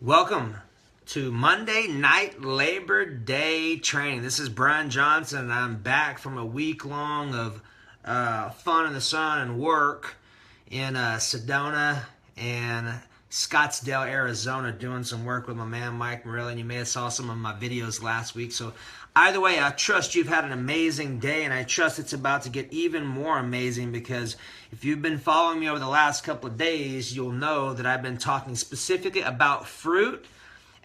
Welcome to Monday Night Labor Day training. This is Brian Johnson, and I'm back from a week long of fun in the sun and work in Sedona and Scottsdale, Arizona, doing some work with my man Mike Morelli. And you may have saw some of my videos last week. So either way, I trust you've had an amazing day, and I trust it's about to get even more amazing, because if you've been following me over the last couple of days, you'll know that I've been talking specifically about fruit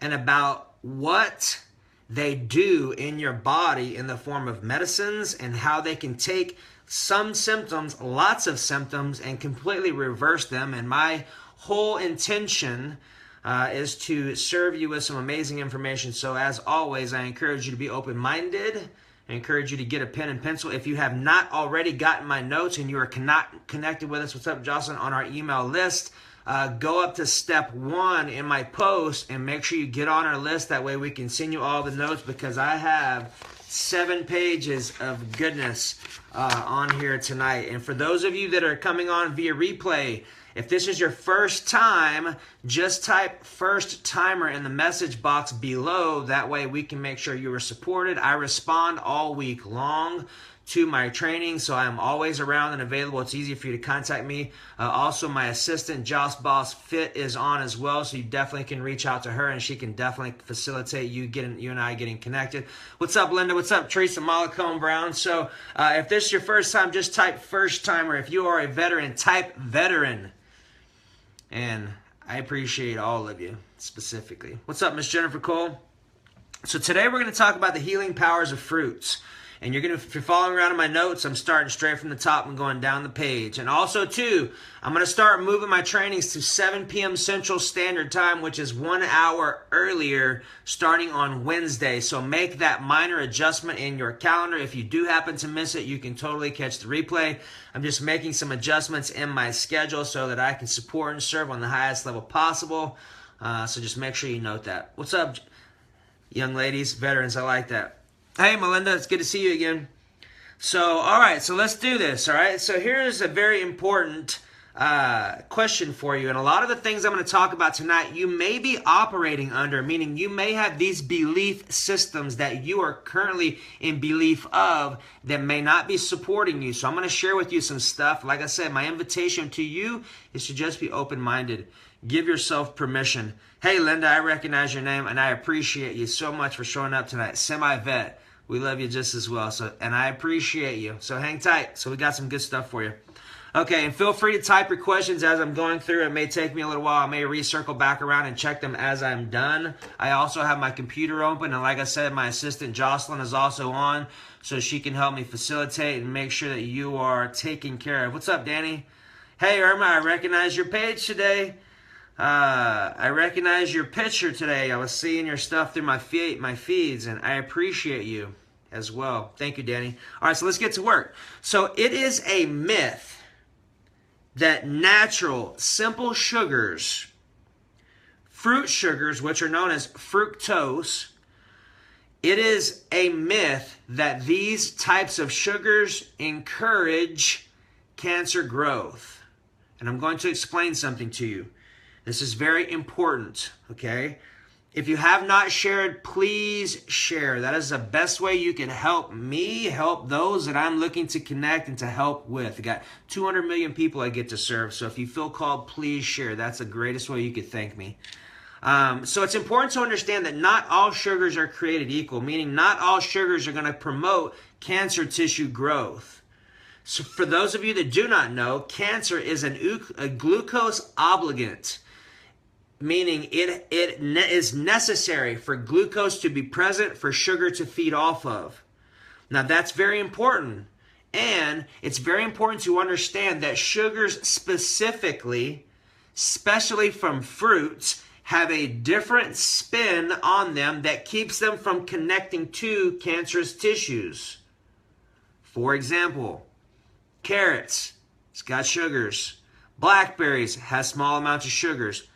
and about what they do in your body in the form of medicines, and how they can take some symptoms, lots of symptoms, and completely reverse them. And my whole intention is to serve you with some amazing information. So as always, I encourage you to be open-minded. I encourage you to get a pen and pencil. If you have not already gotten my notes and you are connected with us, what's up, Jocelyn, on our email list, go up to step 1 in my post and make sure you get on our list. That way we can send you all the notes, because I have 7 pages of goodness on here tonight. And for those of you that are coming on via replay, if this is your first time, just type first timer in the message box below. That way we can make sure you are supported. I respond all week long to my training, so I am always around and available. It's easy for you to contact me. Also, my assistant, Joss Boss Fit, is on as well, so you definitely can reach out to her, and she can definitely facilitate you and I getting connected. What's up, Linda? What's up, Teresa Mollicone Brown? So if this is your first time, just type first timer. If you are a veteran, type veteran. And I appreciate all of you specifically. What's up, Miss Jennifer Cole? So today we're going to talk about the healing powers of fruits. And if you're following around in my notes, I'm starting straight from the top and going down the page. And also, too, I'm going to start moving my trainings to 7 p.m. Central Standard Time, which is 1 hour earlier, starting on Wednesday. So make that minor adjustment in your calendar. If you do happen to miss it, you can totally catch the replay. I'm just making some adjustments in my schedule so that I can support and serve on the highest level possible. So just make sure you note that. What's up, young ladies, veterans? I like that. Hey, Melinda, it's good to see you again. So, all right, so let's do this, all right? So here's a very important question for you. And a lot of the things I'm going to talk about tonight, you may be operating under, meaning you may have these belief systems that you are currently in belief of that may not be supporting you. So I'm going to share with you some stuff. Like I said, my invitation to you is to just be open-minded. Give yourself permission. Hey, Linda, I recognize your name, and I appreciate you so much for showing up tonight. Semi-vet, we love you just as well, and I appreciate you. So hang tight. So we got some good stuff for you. Okay, and feel free to type your questions as I'm going through. It may take me a little while. I may recircle back around and check them as I'm done. I also have my computer open, and like I said, my assistant Jocelyn is also on, so she can help me facilitate and make sure that you are taken care of. What's up, Danny? Hey, Irma, I recognize your page today. I recognize your picture today. I was seeing your stuff through my feeds, and I appreciate you as well. Thank you, Danny. All right, so let's get to work. So it is a myth that natural, simple sugars, fruit sugars, which are known as fructose, it is a myth that these types of sugars encourage cancer growth. And I'm going to explain something to you. This is very important, okay? If you have not shared, please share. That is the best way you can help me, help those that I'm looking to connect and to help with. I got 200 million people I get to serve, so if you feel called, please share. That's the greatest way you could thank me. So it's important to understand that not all sugars are created equal, meaning not all sugars are going to promote cancer tissue growth. So for those of you that do not know, cancer is a glucose obligate, meaning it is necessary for glucose to be present for sugar to feed off of. Now that's very important. And it's very important to understand that sugars specifically, especially from fruits, have a different spin on them that keeps them from connecting to cancerous tissues. For example, carrots, it's got sugars. Blackberries has small amounts of sugars.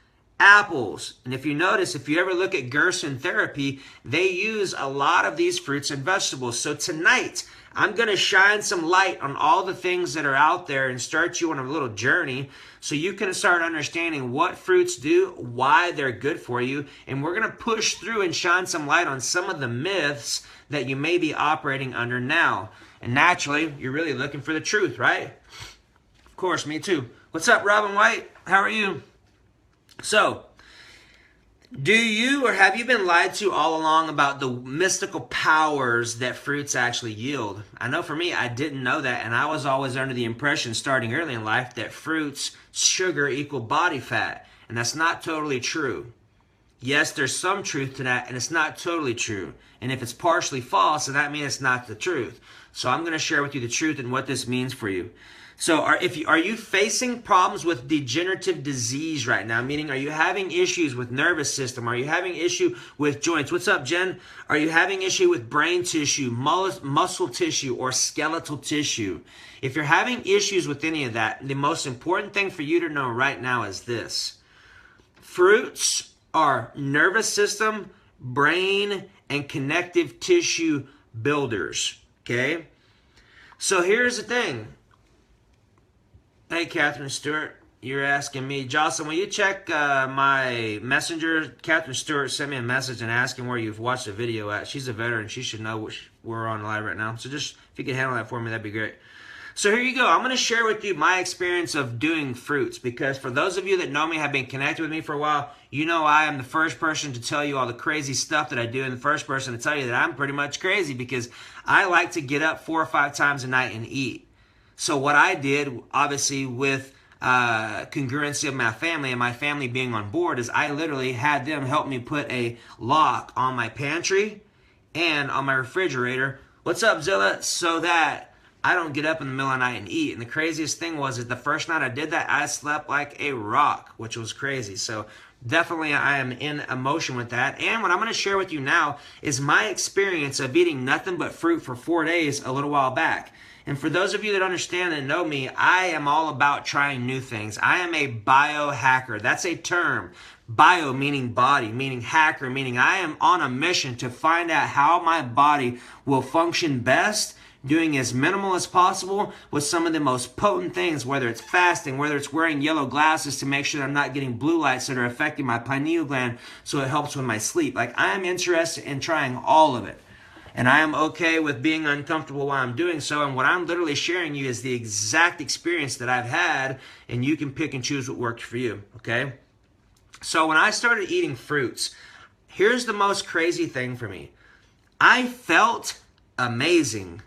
apples. And if you notice, if you ever look at Gerson therapy, they use a lot of these fruits and vegetables. So tonight, I'm going to shine some light on all the things that are out there and start you on a little journey so you can start understanding what fruits do, why they're good for you, and we're going to push through and shine some light on some of the myths that you may be operating under now. And naturally, you're really looking for the truth, right? Of course, me too. What's up, Robin White? How are you? So, do you or have you been lied to all along about the mystical powers that fruits actually yield? I know for me, I didn't know that, and I was always under the impression starting early in life that fruits, sugar equal body fat, and that's not totally true. Yes, there's some truth to that, and it's not totally true. And if it's partially false, then that means it's not the truth. So I'm going to share with you the truth and what this means for you. So are you facing problems with degenerative disease right now? Meaning, are you having issues with nervous system? Are you having issue with joints? What's up, Jen? Are you having issue with brain tissue, muscle tissue, or skeletal tissue? If you're having issues with any of that, the most important thing for you to know right now is this. Fruits are nervous system, brain, and connective tissue builders, okay? So here's the thing. Hey, Catherine Stewart, you're asking me. Jocelyn, will you check my messenger? Catherine Stewart sent me a message and asking where you've watched the video at. She's a veteran. She should know we're on live right now. So just, if you could handle that for me, that'd be great. So here you go. I'm going to share with you my experience of doing fruits, because for those of you that know me, have been connected with me for a while, you know I am the first person to tell you all the crazy stuff that I do, and the first person to tell you that I'm pretty much crazy because I like to get up 4 or 5 times a night and eat. So what I did, obviously with congruency of my family and my family being on board, is I literally had them help me put a lock on my pantry and on my refrigerator. What's up, Zilla? So that I don't get up in the middle of the night and eat. And the craziest thing was that the first night I did that, I slept like a rock, which was crazy. So definitely I am in emotion with that. And what I'm going to share with you now is my experience of eating nothing but fruit for 4 days a little while back. And for those of you that understand and know me, I am all about trying new things. I am a biohacker. That's a term. Bio meaning body, meaning hacker, meaning I am on a mission to find out how my body will function best, doing as minimal as possible with some of the most potent things, whether it's fasting, whether it's wearing yellow glasses to make sure that I'm not getting blue lights that are affecting my pineal gland so it helps with my sleep. Like, I am interested in trying all of it. And I am okay with being uncomfortable while I'm doing so. And what I'm literally sharing you is the exact experience that I've had, and you can pick and choose what worked for you, okay? So when I started eating fruits, here's the most crazy thing for me. I felt amazing.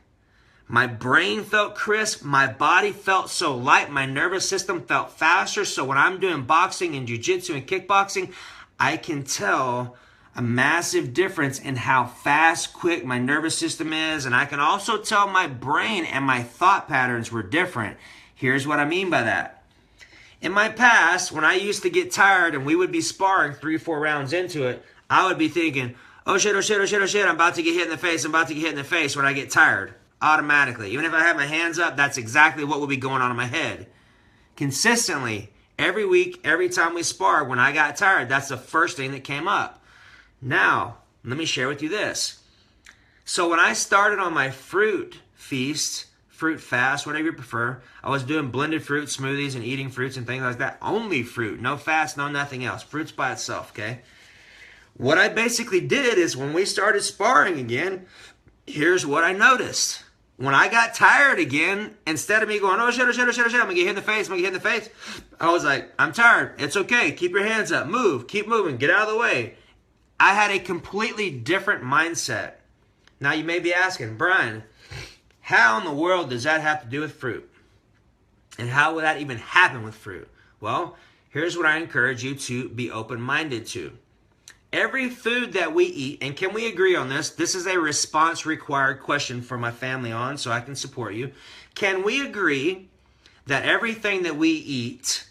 My brain felt crisp. My body felt so light. My nervous system felt faster. So when I'm doing boxing and jiu-jitsu and kickboxing, I can tell a massive difference in how fast, quick my nervous system is. And I can also tell my brain and my thought patterns were different. Here's what I mean by that. In my past, when I used to get tired and we would be sparring 3-4 rounds into it, I would be thinking, oh shit, oh shit, oh shit, oh shit, I'm about to get hit in the face, I'm about to get hit in the face when I get tired. Automatically. Even if I have my hands up, that's exactly what will be going on in my head. Consistently, every week, every time we spar, when I got tired, that's the first thing that came up. Now, let me share with you this. So when I started on my fruit feast, fruit fast, whatever you prefer, I was doing blended fruit smoothies and eating fruits and things like that. Only fruit, no fast, no nothing else. Fruits by itself, okay? What I basically did is when we started sparring again, here's what I noticed. When I got tired again, instead of me going, oh shit, oh shit, oh shit, oh shit, I'm gonna get hit in the face, I'm gonna get hit in the face, I was like, I'm tired. It's okay. Keep your hands up. Move. Keep moving. Get out of the way. I had a completely different mindset. Now you may be asking, Brian, how in the world does that have to do with fruit? And how would that even happen with fruit? Well, here's what I encourage you to be open-minded to. Every food that we eat, and can we agree on this? This is a response-required question for my family on, so I can support you. Can we agree that everything that we eat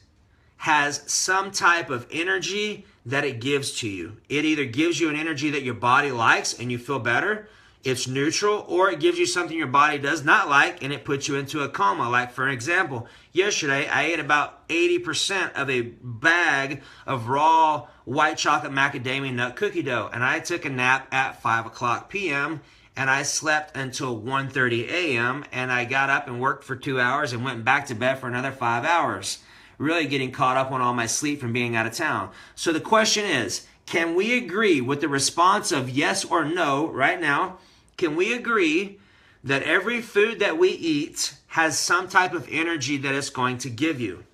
has some type of energy that it gives to you? It either gives you an energy that your body likes and you feel better. It's neutral, or it gives you something your body does not like and it puts you into a coma. Like, for example, yesterday I ate about 80% of a bag of raw white chocolate macadamia nut cookie dough, and I took a nap at 5 o'clock p.m. and I slept until 1:30 a.m. and I got up and worked for 2 hours and went back to bed for another 5 hours. Really getting caught up on all my sleep from being out of town. So the question is, can we agree with the response of yes or no right now? Can we agree that every food that we eat has some type of energy that it's going to give you?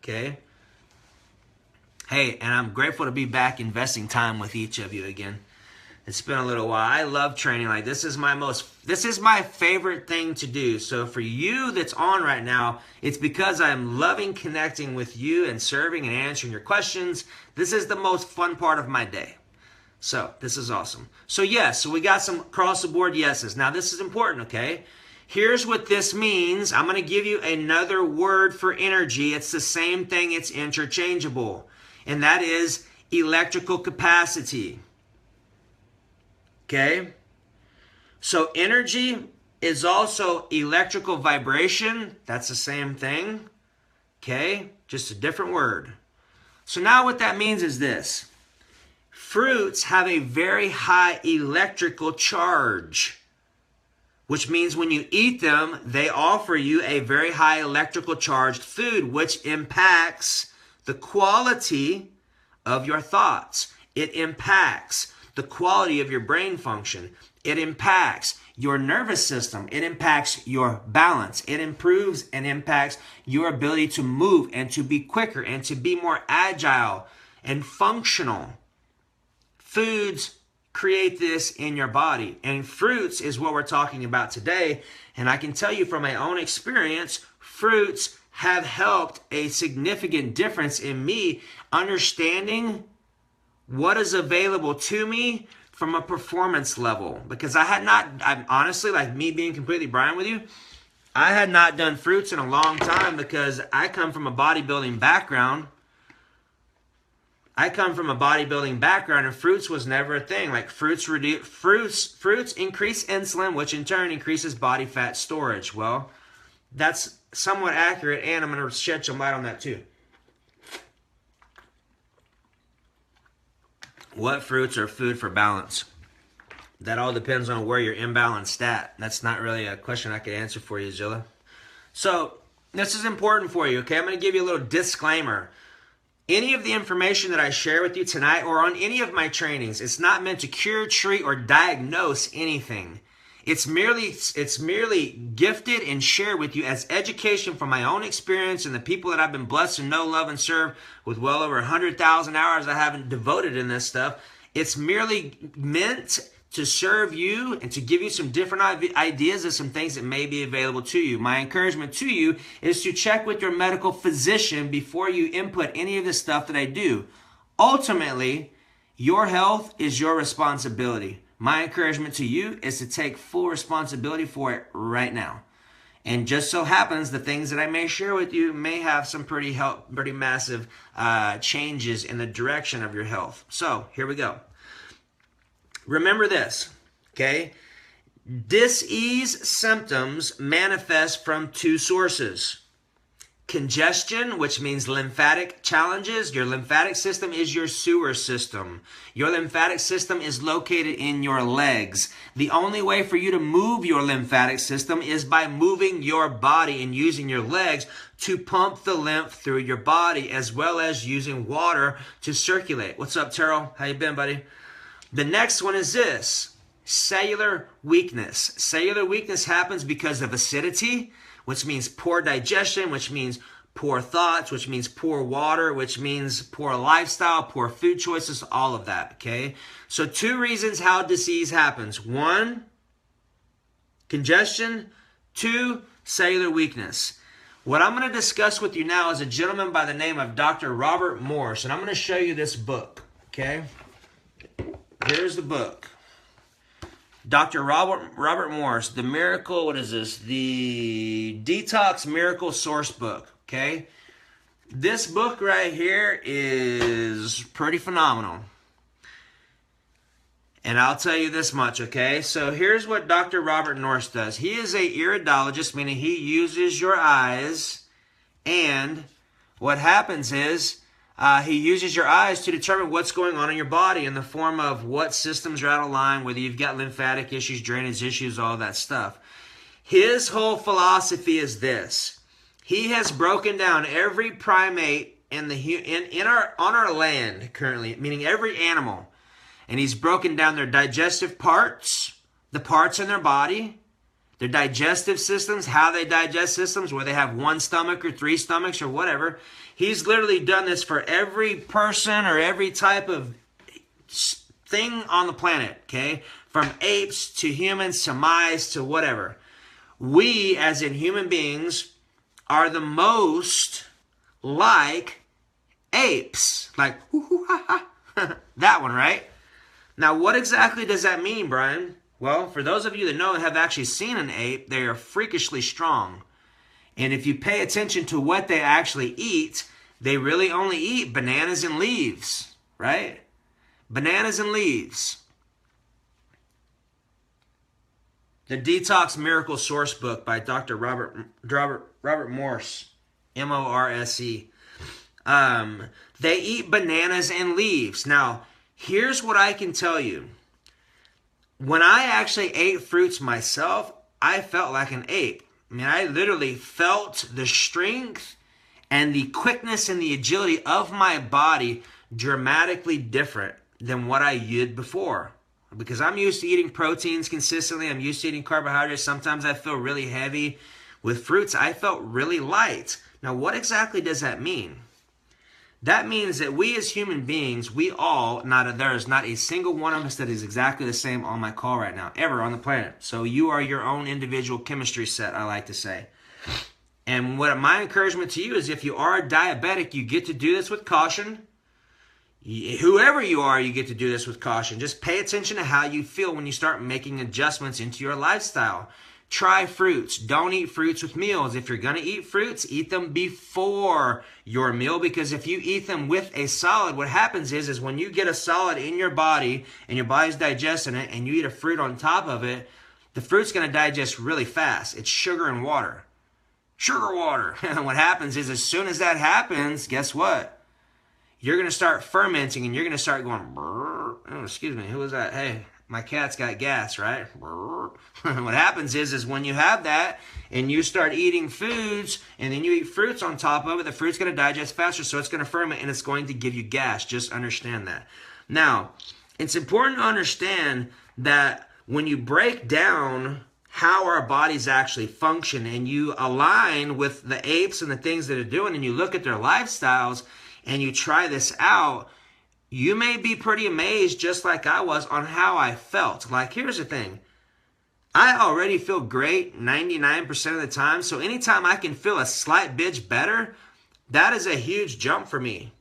Okay? Hey, and I'm grateful to be back investing time with each of you again. It's been a little while. I love training. Like, this is my favorite thing to do. So for you that's on right now, it's because I'm loving connecting with you and serving and answering your questions. This is the most fun part of my day. So this is awesome. So yes, so we got some across the board yeses. Now this is important, okay? Here's what this means. I'm going to give you another word for energy. It's the same thing. It's interchangeable. And that is electrical capacity. Okay? So energy is also electrical vibration. That's the same thing. Okay? Just a different word. So now what that means is this. Fruits have a very high electrical charge, which means when you eat them, they offer you a very high electrical charged food, which impacts the quality of your thoughts. It impacts the quality of your brain function. It impacts your nervous system. It impacts your balance. It improves and impacts your ability to move and to be quicker and to be more agile and functional. Foods create this in your body, and fruits is what we're talking about today. And I can tell you from my own experience, fruits have helped a significant difference in me understanding what is available to me from a performance level. Because I'm honestly, like me being completely Brian with you, I had not done fruits in a long time because I come from a bodybuilding background. And fruits was never a thing. Like fruits increase insulin, which in turn increases body fat storage. Well, that's somewhat accurate, and I'm going to shed some light on that too. What fruits are food for balance? That all depends on where you're imbalanced at. That's not really a question I could answer for you, Zilla. So this is important for you, okay? I'm going to give you a little disclaimer. Any of the information that I share with you tonight or on any of my trainings, it's not meant to cure, treat, or diagnose anything. It's merely gifted and shared with you as education from my own experience and the people that I've been blessed to know, love, and serve with well over 100,000 hours I haven't devoted in this stuff. It's merely meant to serve you and to give you some different ideas of some things that may be available to you. My encouragement to you is to check with your medical physician before you input any of the stuff that I do. Ultimately, your health is your responsibility. My encouragement to you is to take full responsibility for it right now. And just so happens the things that I may share with you may have some pretty massive changes in the direction of your health. So here we go. Remember this, okay? Dis-ease symptoms manifest from two sources. Congestion, which means lymphatic challenges. Your lymphatic system is your sewer system. Your lymphatic system is located in your legs. The only way for you to move your lymphatic system is by moving your body and using your legs to pump the lymph through your body, as well as using water to circulate. What's up, Terrell? How you been, buddy? The next one is this, cellular weakness. Cellular weakness happens because of acidity, which means poor digestion, which means poor thoughts, which means poor water, which means poor lifestyle, poor food choices, all of that, okay? So 2 reasons how disease happens. 1, congestion. 2, cellular weakness. What I'm going to discuss with you now is a gentleman by the name of Dr. Robert Morse, and I'm going to show you this book, okay? Here's the book. Dr. Robert Morse, the miracle, what is this? The Detox Miracle Source Book, okay? This book right here is pretty phenomenal. And I'll tell you this much, okay? So here's what Dr. Robert Norris does. He is a iridologist, meaning he uses your eyes, and what happens is he uses your eyes to determine what's going on in your body in the form of what systems are out of line, whether you've got lymphatic issues, drainage issues, all that stuff. His whole philosophy is this. He has broken down every primate on our land currently, meaning every animal. And he's broken down their digestive parts, the parts in their body, their digestive systems, how they digest systems, whether they have one stomach or three stomachs or whatever. He's literally done this for every person or every type of thing on the planet, okay? From apes to humans to mice to whatever. We, as in human beings, are the most like apes. Like, that one, right? Now, what exactly does that mean, Brian? Well, for those of you that know and have actually seen an ape, they are freakishly strong. And if you pay attention to what they actually eat, they really only eat bananas and leaves, right? Bananas and leaves. The Detox Miracle Source Book by Dr. Robert Morse, M-O-R-S-E. They eat bananas and leaves. Now, here's what I can tell you. When I actually ate fruits myself, I felt like an ape. I mean, I literally felt the strength and the quickness and the agility of my body dramatically different than what I did before. Because I'm used to eating proteins consistently. I'm used to eating carbohydrates. Sometimes I feel really heavy. With fruits, I felt really light. Now, what exactly does that mean? That means that we as human beings, we all, there is not a single one of us that is exactly the same on my call right now, ever on the planet. So you are your own individual chemistry set, I like to say. And what my encouragement to you is if you are a diabetic, you get to do this with caution. Whoever you are, you get to do this with caution. Just pay attention to how you feel when you start making adjustments into your lifestyle. Try fruits. Don't eat fruits with meals. If you're going to eat fruits, eat them before your meal, because if you eat them with a solid, what happens is when you get a solid in your body and your body's digesting it and you eat a fruit on top of it, the fruit's going to digest really fast. It's sugar and water. Sugar water. And what happens is as soon as that happens, guess what? You're going to start fermenting and you're going to start going, oh, excuse me, who was that? Hey, my cat's got gas, right? What happens is when you have that and you start eating foods and then you eat fruits on top of it, the fruit's going to digest faster, so it's going to ferment and it's going to give you gas. Just understand that. Now, it's important to understand that when you break down how our bodies actually function and you align with the apes and the things that they're doing and you look at their lifestyles and you try this out, you may be pretty amazed, just like I was, on how I felt. Like, here's the thing. I already feel great 99% of the time, so anytime I can feel a slight bit better, that is a huge jump for me.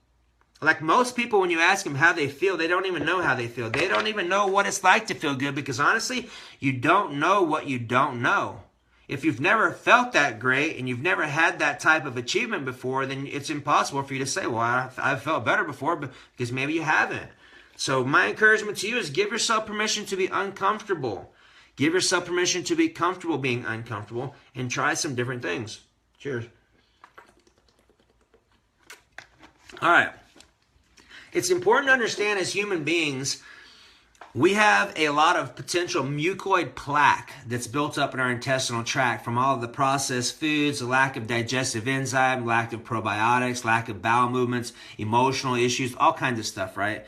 Like most people, when you ask them how they feel, they don't even know how they feel. They don't even know what it's like to feel good, because honestly, you don't know what you don't know. If you've never felt that great and you've never had that type of achievement before, then it's impossible for you to say, well, I've felt better before, because maybe you haven't. So my encouragement to you is give yourself permission to be uncomfortable. Give yourself permission to be comfortable being uncomfortable and try some different things. Cheers. All right. It's important to understand as human beings, we have a lot of potential mucoid plaque that's built up in our intestinal tract from all of the processed foods, the lack of digestive enzyme, lack of probiotics, lack of bowel movements, emotional issues, all kinds of stuff, right?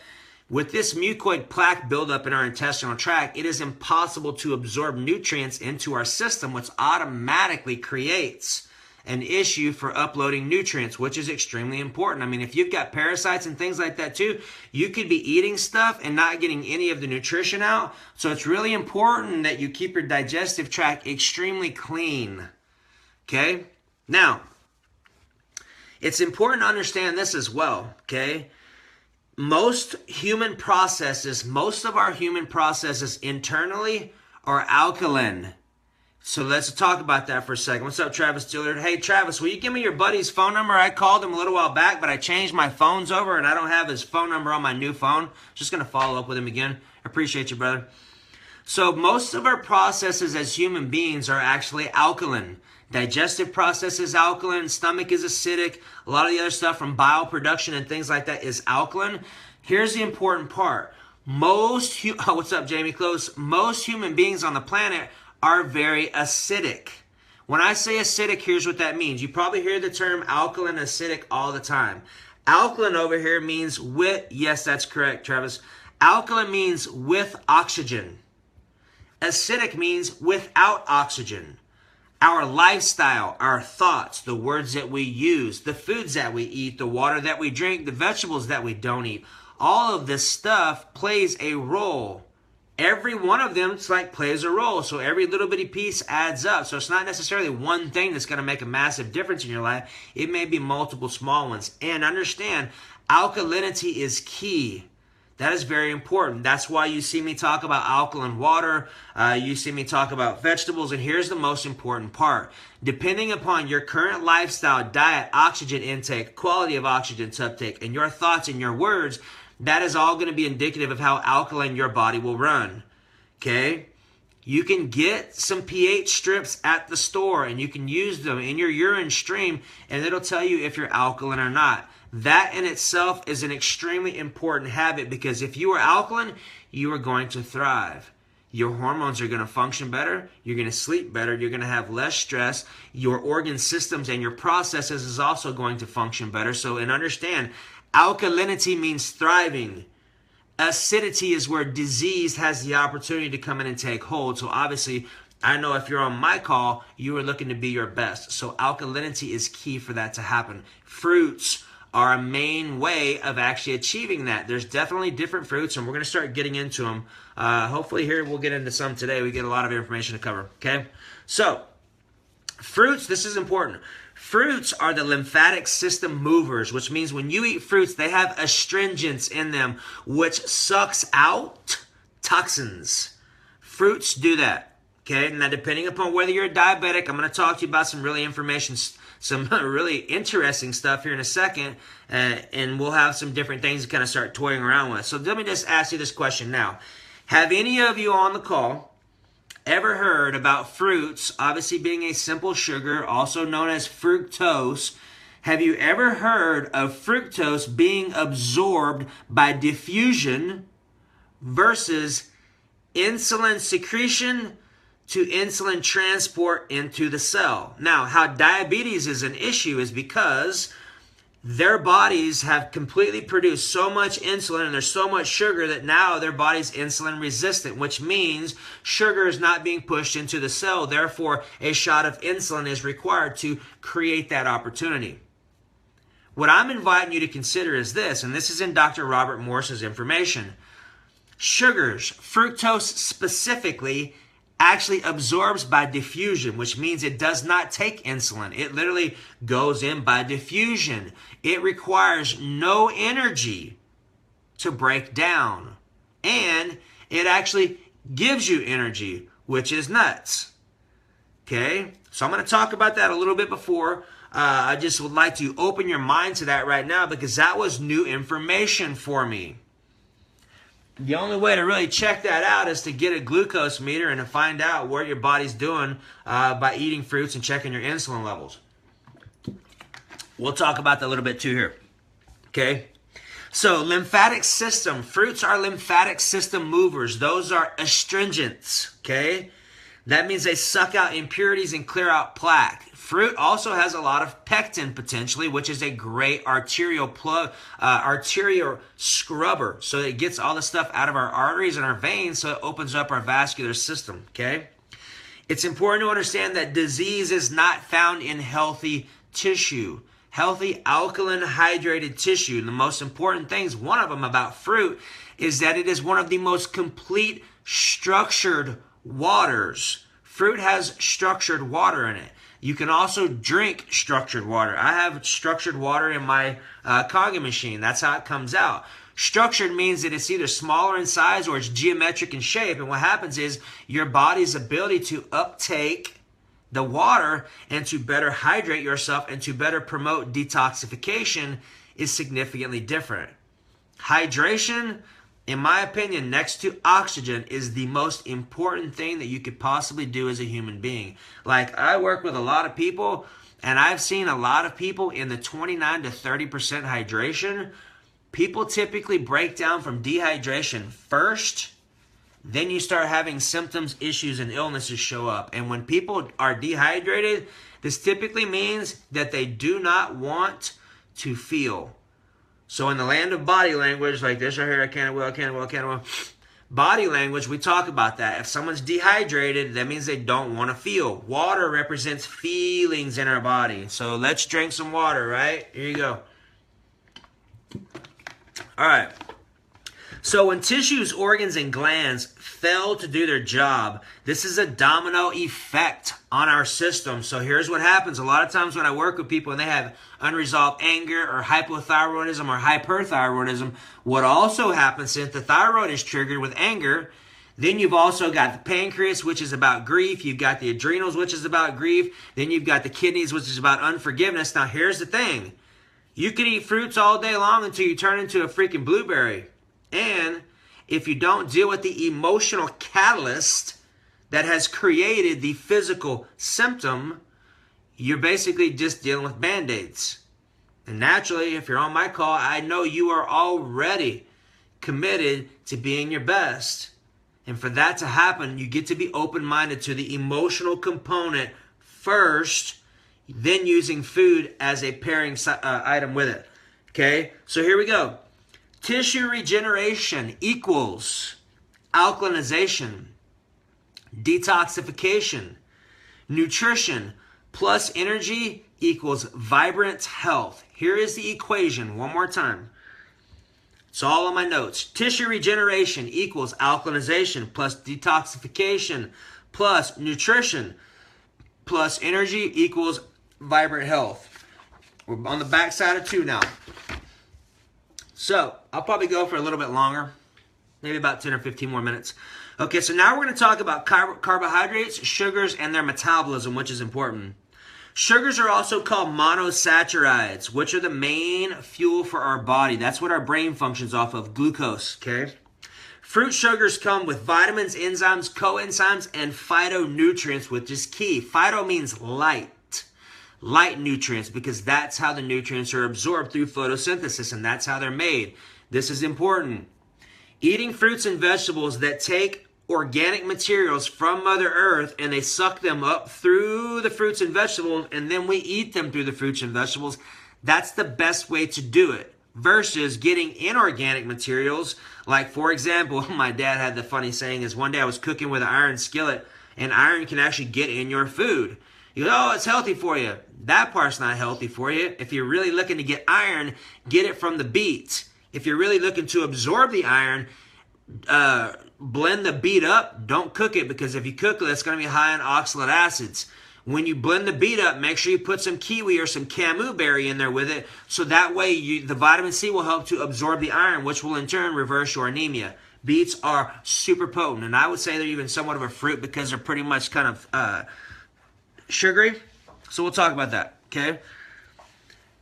With this mucoid plaque buildup in our intestinal tract, it is impossible to absorb nutrients into our system, which automatically creates an issue for uploading nutrients, which is extremely important. I mean, if you've got parasites and things like that too, you could be eating stuff and not getting any of the nutrition out. So it's really important that you keep your digestive tract extremely clean. Okay? Now, it's important to understand this as well, okay? Most of our human processes internally are alkaline. So let's talk about that for a second. What's up, Travis Dillard? Hey, Travis, will you give me your buddy's phone number? I called him a little while back, but I changed my phones over, and I don't have his phone number on my new phone. Just going to follow up with him again. I appreciate you, brother. So most of our processes as human beings are actually alkaline. Digestive process is alkaline. Stomach is acidic. A lot of the other stuff from bile production and things like that is alkaline. Here's the important part. What's up, Jamie Close? Most human beings on the planet are very acidic. When I say acidic, here's what that means. You probably hear the term alkaline, acidic all the time. Alkaline over here means with, yes, that's correct, Travis. Alkaline means with oxygen. Acidic means without oxygen. Our lifestyle, our thoughts, the words that we use, the foods that we eat, the water that we drink, the vegetables that we don't eat, all of this stuff plays a role. Every one of them plays a role. So every little bitty piece adds up. So it's not necessarily one thing that's going to make a massive difference in your life. It may be multiple small ones. And understand, alkalinity is key. That is very important. That's why you see me talk about alkaline water. You see me talk about vegetables. And here's the most important part. Depending upon your current lifestyle, diet, oxygen intake, quality of oxygen uptake, and your thoughts and your words, that is all going to be indicative of how alkaline your body will run. Okay? You can get some pH strips at the store and you can use them in your urine stream and it'll tell you if you're alkaline or not. That in itself is an extremely important habit because if you are alkaline, you are going to thrive. Your hormones are going to function better. You're going to sleep better. You're going to have less stress. Your organ systems and your processes is also going to function better. So, and understand, alkalinity means thriving. Acidity is where disease has the opportunity to come in and take hold. So obviously, I know if you're on my call, you are looking to be your best. So alkalinity is key for that to happen. Fruits are a main way of actually achieving that. There's definitely different fruits, and we're going to start getting into them. Hopefully here we'll get into some today. We get a lot of information to cover, okay? So, fruits, this is important. Fruits are the lymphatic system movers, which means when you eat fruits, they have astringents in them, which sucks out toxins. Fruits do that, okay? Now, depending upon whether you're a diabetic, I'm going to talk to you about some really really interesting stuff here in a second, and we'll have some different things to kind of start toying around with. So let me just ask you this question now. Have any of you on the call ever heard about fruits, obviously being a simple sugar, also known as fructose? Have you ever heard of fructose being absorbed by diffusion versus insulin secretion to insulin transport into the cell? Now, how diabetes is an issue is because their bodies have completely produced so much insulin and there's so much sugar that now their body's insulin resistant, which means sugar is not being pushed into the cell. Therefore, a shot of insulin is required to create that opportunity. What I'm inviting you to consider is this, and this is in Dr. Robert Morse's information. Sugars, fructose specifically, actually absorbs by diffusion, which means it does not take insulin. It literally goes in by diffusion. It requires no energy to break down. And it actually gives you energy, which is nuts. Okay? So I'm going to talk about that a little bit before. I just would like to open your mind to that right now because that was new information for me. The only way to really check that out is to get a glucose meter and to find out what your body's doing by eating fruits and checking your insulin levels. We'll talk about that a little bit too here. Okay? So, lymphatic system. Fruits are lymphatic system movers. Those are astringents. Okay? That means they suck out impurities and clear out plaque. Fruit also has a lot of pectin potentially, which is a great arterial scrubber. So it gets all the stuff out of our arteries and our veins, so it opens up our vascular system, okay? It's important to understand that disease is not found in healthy tissue. Healthy alkaline hydrated tissue. And the most important things, one of them about fruit, is that it is one of the most complete structured waters. Fruit has structured water in it. You can also drink structured water. I have structured water in my coffee machine. That's how it comes out. Structured means that it's either smaller in size or it's geometric in shape. And what happens is your body's ability to uptake the water and to better hydrate yourself and to better promote detoxification is significantly different. Hydration, in my opinion, next to oxygen, is the most important thing that you could possibly do as a human being. Like, I work with a lot of people, and I've seen a lot of people in the 29 to 30% hydration. People typically break down from dehydration first, then you start having symptoms, issues, and illnesses show up. And when people are dehydrated, this typically means that they do not want to feel. So in the land of body language, like this right here, I can't, will, can't, will, can't, will. Body language, we talk about that. If someone's dehydrated, that means they don't want to feel. Water represents feelings in our body. So let's drink some water, right? Here you go. All right. So when tissues, organs, and glands fail to do their job, this is a domino effect on our system. So here's what happens. A lot of times when I work with people and they have unresolved anger or hypothyroidism or hyperthyroidism, what also happens, since the thyroid is triggered with anger, then you've also got the pancreas, which is about grief. You've got the adrenals, which is about grief. Then you've got the kidneys, which is about unforgiveness. Now here's the thing. You can eat fruits all day long until you turn into a freaking blueberry. And if you don't deal with the emotional catalyst that has created the physical symptom, you're basically just dealing with Band-Aids. And naturally, if you're on my call, I know you are already committed to being your best. And for that to happen, you get to be open-minded to the emotional component first, then using food as a pairing item with it. Okay, so here we go. Tissue regeneration equals alkalinization, detoxification, nutrition plus energy equals vibrant health. Here is the equation one more time. It's all on my notes. Tissue regeneration equals alkalinization plus detoxification plus nutrition plus energy equals vibrant health. We're on the back side of 2 now. So, I'll probably go for a little bit longer, maybe about 10 or 15 more minutes. Okay, so now we're going to talk about carbohydrates, sugars, and their metabolism, which is important. Sugars are also called monosaccharides, which are the main fuel for our body. That's what our brain functions off of, glucose, okay? Fruit sugars come with vitamins, enzymes, coenzymes, and phytonutrients, which is key. Phyto means light nutrients, because that's how the nutrients are absorbed through photosynthesis, and that's how they're made. This is important. Eating fruits and vegetables that take organic materials from Mother Earth and they suck them up through the fruits and vegetables, and then we eat them through the fruits and vegetables, that's the best way to do it. Versus getting inorganic materials, like for example, my dad had the funny saying is one day I was cooking with an iron skillet, and iron can actually get in your food. You go, oh, it's healthy for you. That part's not healthy for you. If you're really looking to get iron, get it from the beet. If you're really looking to absorb the iron, blend the beet up. Don't cook it, because if you cook it, it's going to be high in oxalic acids. When you blend the beet up, make sure you put some kiwi or some camu berry in there with it, so that way the vitamin C will help to absorb the iron, which will in turn reverse your anemia. Beets are super potent, and I would say they're even somewhat of a fruit because they're pretty much kind of sugary. So we'll talk about that, okay?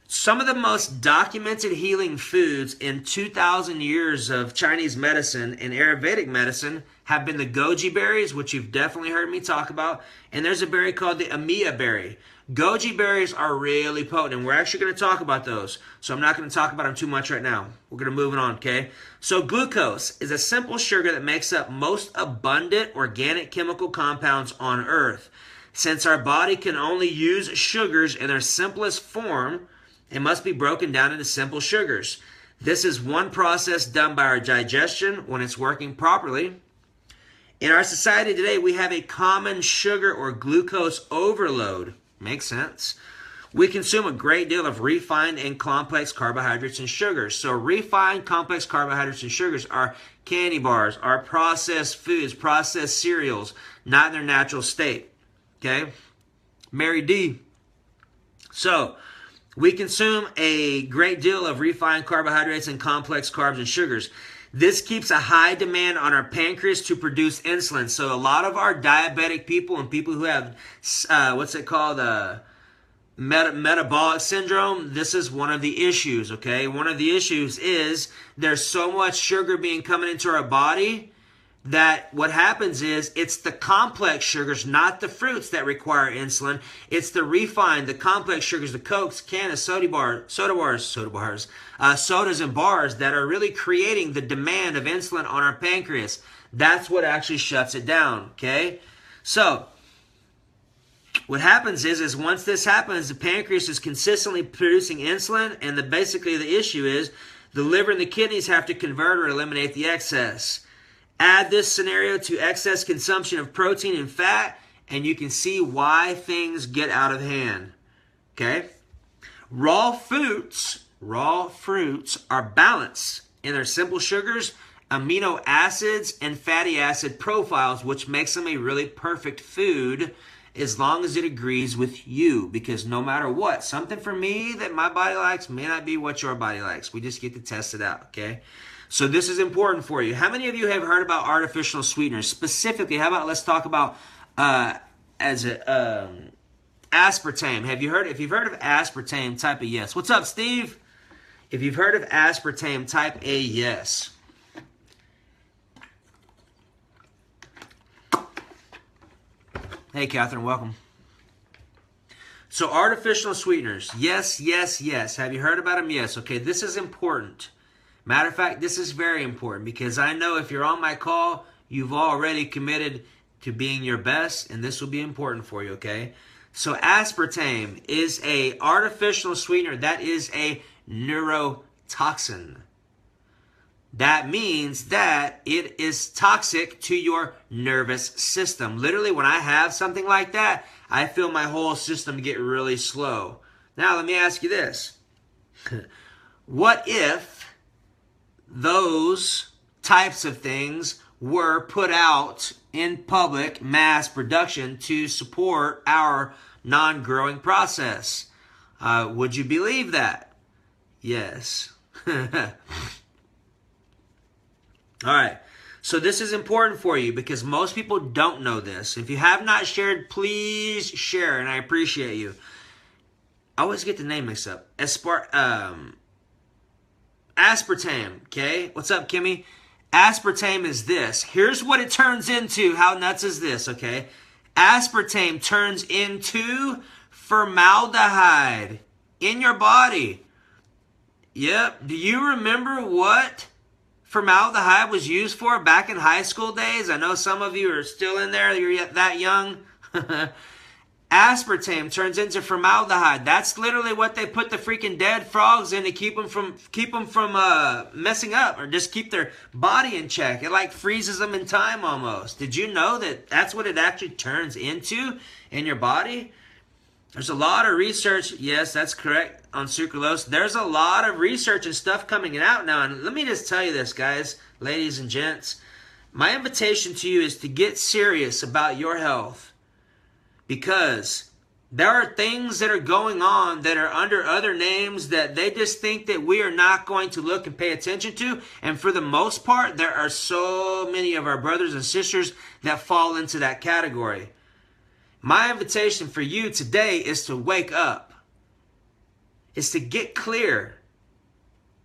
Some of the most documented healing foods in 2,000 years of Chinese medicine and Ayurvedic medicine have been the goji berries, which you've definitely heard me talk about, and there's a berry called the amia berry. Goji berries are really potent, and we're actually going to talk about those, so I'm not going to talk about them too much right now. We're going to move on, okay? So glucose is a simple sugar that makes up most abundant organic chemical compounds on Earth. Since our body can only use sugars in their simplest form, it must be broken down into simple sugars. This is one process done by our digestion when it's working properly. In our society today, we have a common sugar or glucose overload. Makes sense. We consume a great deal of refined and complex carbohydrates and sugars. So refined, complex carbohydrates and sugars are candy bars, are processed foods, processed cereals, not in their natural state. Okay? Mary D. So, we consume a great deal of refined carbohydrates and complex carbs and sugars. This keeps a high demand on our pancreas to produce insulin. So a lot of our diabetic people and people who have, metabolic syndrome, this is one of the issues, okay? One of the issues is there's so much sugar being coming into our body that what happens is it's the complex sugars, not the fruits, that require insulin. It's the refined, the complex sugars, the Cokes, Canas, sodas and bars that are really creating the demand of insulin on our pancreas. That's what actually shuts it down, okay? So, what happens is once this happens, the pancreas is consistently producing insulin, and basically the issue is the liver and the kidneys have to convert or eliminate the excess. Add this scenario to excess consumption of protein and fat, and you can see why things get out of hand. Okay? Raw fruits are balanced in their simple sugars, amino acids, and fatty acid profiles, which makes them a really perfect food as long as it agrees with you. Because no matter what, something for me that my body likes may not be what your body likes. We just get to test it out, okay? So this is important for you. How many of you have heard about artificial sweeteners? Specifically, how about let's talk about aspartame. If you've heard of aspartame, type a yes. What's up, Steve? If you've heard of aspartame, type a yes. Hey, Catherine, welcome. So artificial sweeteners, yes, yes, yes. Have you heard about them? Yes. Okay, this is important. Matter of fact, this is very important because I know if you're on my call, you've already committed to being your best, and this will be important for you, okay? So aspartame is a artificial sweetener that is a neurotoxin. That means that it is toxic to your nervous system. Literally, when I have something like that, I feel my whole system get really slow. Now, let me ask you this. What if those types of things were put out in public mass production to support our non-growing process? Would you believe that? Yes. All right. So this is important for you because most people don't know this. If you have not shared, please share, and I appreciate you. I always get the name mixed up. Aspartame, okay? What's up, Kimmy? Aspartame is this. Here's what it turns into. How nuts is this, okay? Aspartame turns into formaldehyde in your body. Yep. Do you remember what formaldehyde was used for back in high school days? I know some of you are still in there. You're that young. Aspartame turns into formaldehyde. That's literally what they put the freaking dead frogs in to keep them from messing up or just keep their body in check. It like freezes them in time almost. Did you know that that's what it actually turns into in your body? There's a lot of research. Yes, that's correct on sucralose. There's a lot of research and stuff coming out now. And let me just tell you this, guys, ladies and gents. My invitation to you is to get serious about your health. Because there are things that are going on that are under other names that they just think that we are not going to look and pay attention to. And for the most part, there are so many of our brothers and sisters that fall into that category. My invitation for you today is to wake up. Is to get clear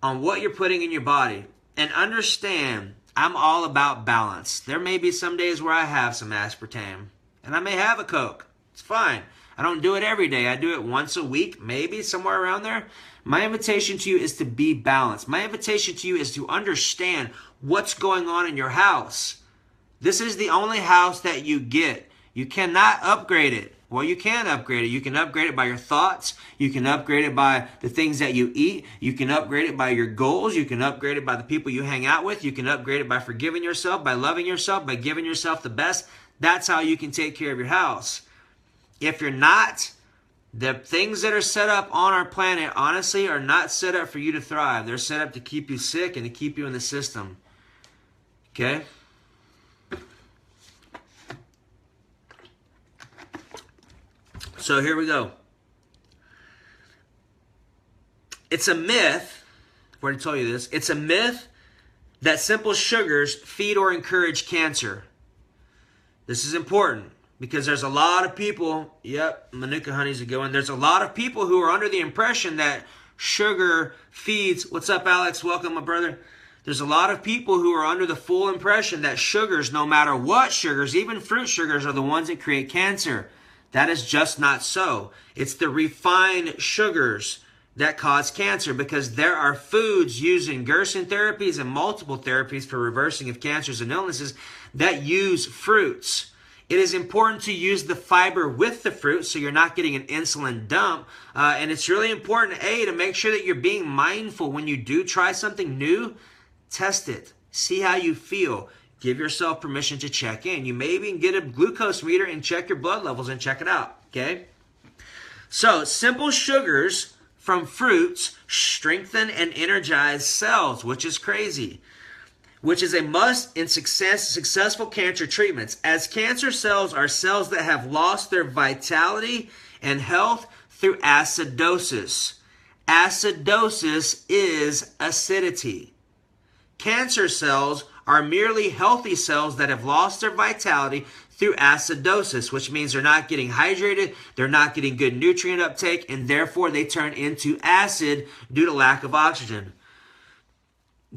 on what you're putting in your body. And understand, I'm all about balance. There may be some days where I have some aspartame. And I may have a Coke. It's fine. I don't do it every day. I do it once a week, maybe somewhere around there. My invitation to you is to be balanced. My invitation to you is to understand what's going on in your house. This is the only house that you get. You cannot upgrade it. Well, you can upgrade it. You can upgrade it by your thoughts. You can upgrade it by the things that you eat. You can upgrade it by your goals. You can upgrade it by the people you hang out with. You can upgrade it by forgiving yourself, by loving yourself, by giving yourself the best. That's how you can take care of your house. If you're not, the things that are set up on our planet, honestly, are not set up for you to thrive. They're set up to keep you sick and to keep you in the system. Okay? So here we go. It's a myth, I've already told you this, it's a myth that simple sugars feed or encourage cancer. This is important because there's a lot of people, yep, Manuka honey's a good one. There's a lot of people who are under the impression that sugar feeds. What's up, Alex? Welcome, my brother. There's a lot of people who are under the full impression that sugars, no matter what sugars, even fruit sugars, are the ones that create cancer. That is just not so. It's the refined sugars that cause cancer, because there are foods used in Gerson therapies and multiple therapies for reversing of cancers and illnesses that use fruits. It is important to use the fiber with the fruit so you're not getting an insulin dump. And it's really important, to make sure that you're being mindful when you do try something new. Test it. See how you feel. Give yourself permission to check in. You may even get a glucose meter and check your blood levels and check it out. Okay? So, simple sugars from fruits strengthen and energize cells, which is crazy. Which is a must in successful cancer treatments, as cancer cells are cells that have lost their vitality and health through acidosis. Acidosis is acidity. Cancer cells are merely healthy cells that have lost their vitality through acidosis, which means they're not getting hydrated, they're not getting good nutrient uptake, and therefore they turn into acid due to lack of oxygen.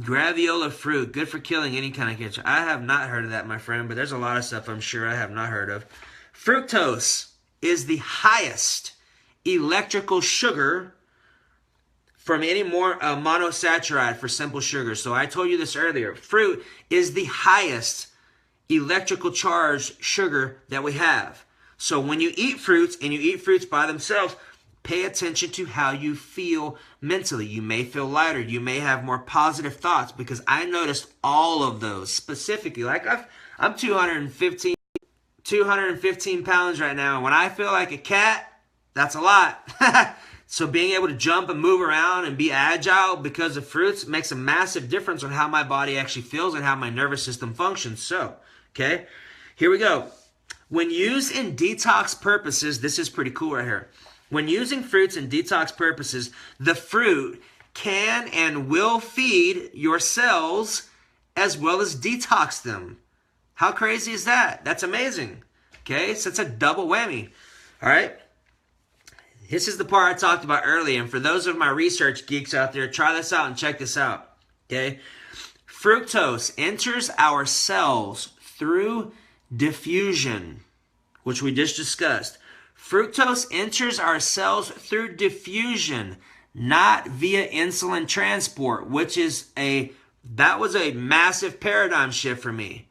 Graviola fruit, good for killing any kind of cancer. I have not heard of that, my friend, but there's a lot of stuff I'm sure I have not heard of. Fructose is the highest electrical sugar from any more monosaccharide for simple sugars. So I told you this earlier. Fruit is the highest electrical charged sugar that we have. So when you eat fruits and you eat fruits by themselves, pay attention to how you feel mentally. You may feel lighter. You may have more positive thoughts, because I noticed all of those specifically. Like I'm 215 pounds right now. And when I feel like a cat, that's a lot. So being able to jump and move around and be agile because of fruits makes a massive difference on how my body actually feels and how my nervous system functions. So, okay, here we go. When used in detox purposes, this is pretty cool right here. When using fruits in detox purposes, the fruit can and will feed your cells as well as detox them. How crazy is that? That's amazing. Okay, so it's a double whammy. All right. This is the part I talked about earlier, and for those of my research geeks out there, try this out and check this out. Okay, fructose enters our cells through diffusion, which we just discussed. Fructose enters our cells through diffusion, not via insulin transport, which is that was a massive paradigm shift for me.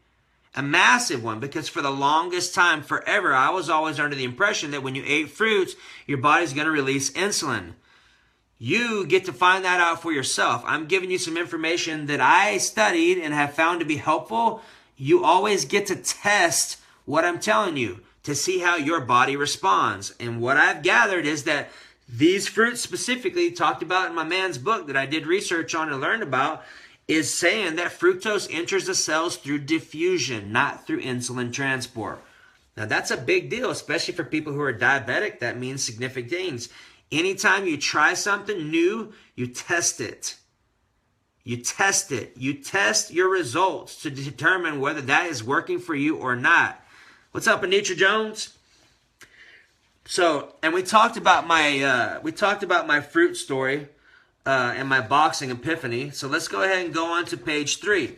A massive one, because for the longest time, forever, I was always under the impression that when you ate fruits, your body's going to release insulin. You get to find that out for yourself. I'm giving you some information that I studied and have found to be helpful. You always get to test what I'm telling you to see how your body responds. And what I've gathered is that these fruits specifically, talked about in my man's book that I did research on and learned about, is saying that fructose enters the cells through diffusion, not through insulin transport. Now that's a big deal, especially for people who are diabetic. That means significant things. Anytime you try something new, you test it. You test it. You test your results to determine whether that is working for you or not. What's up, Anitra Jones? So, and we talked about my fruit story and my boxing epiphany. So let's go ahead and go on to page 3.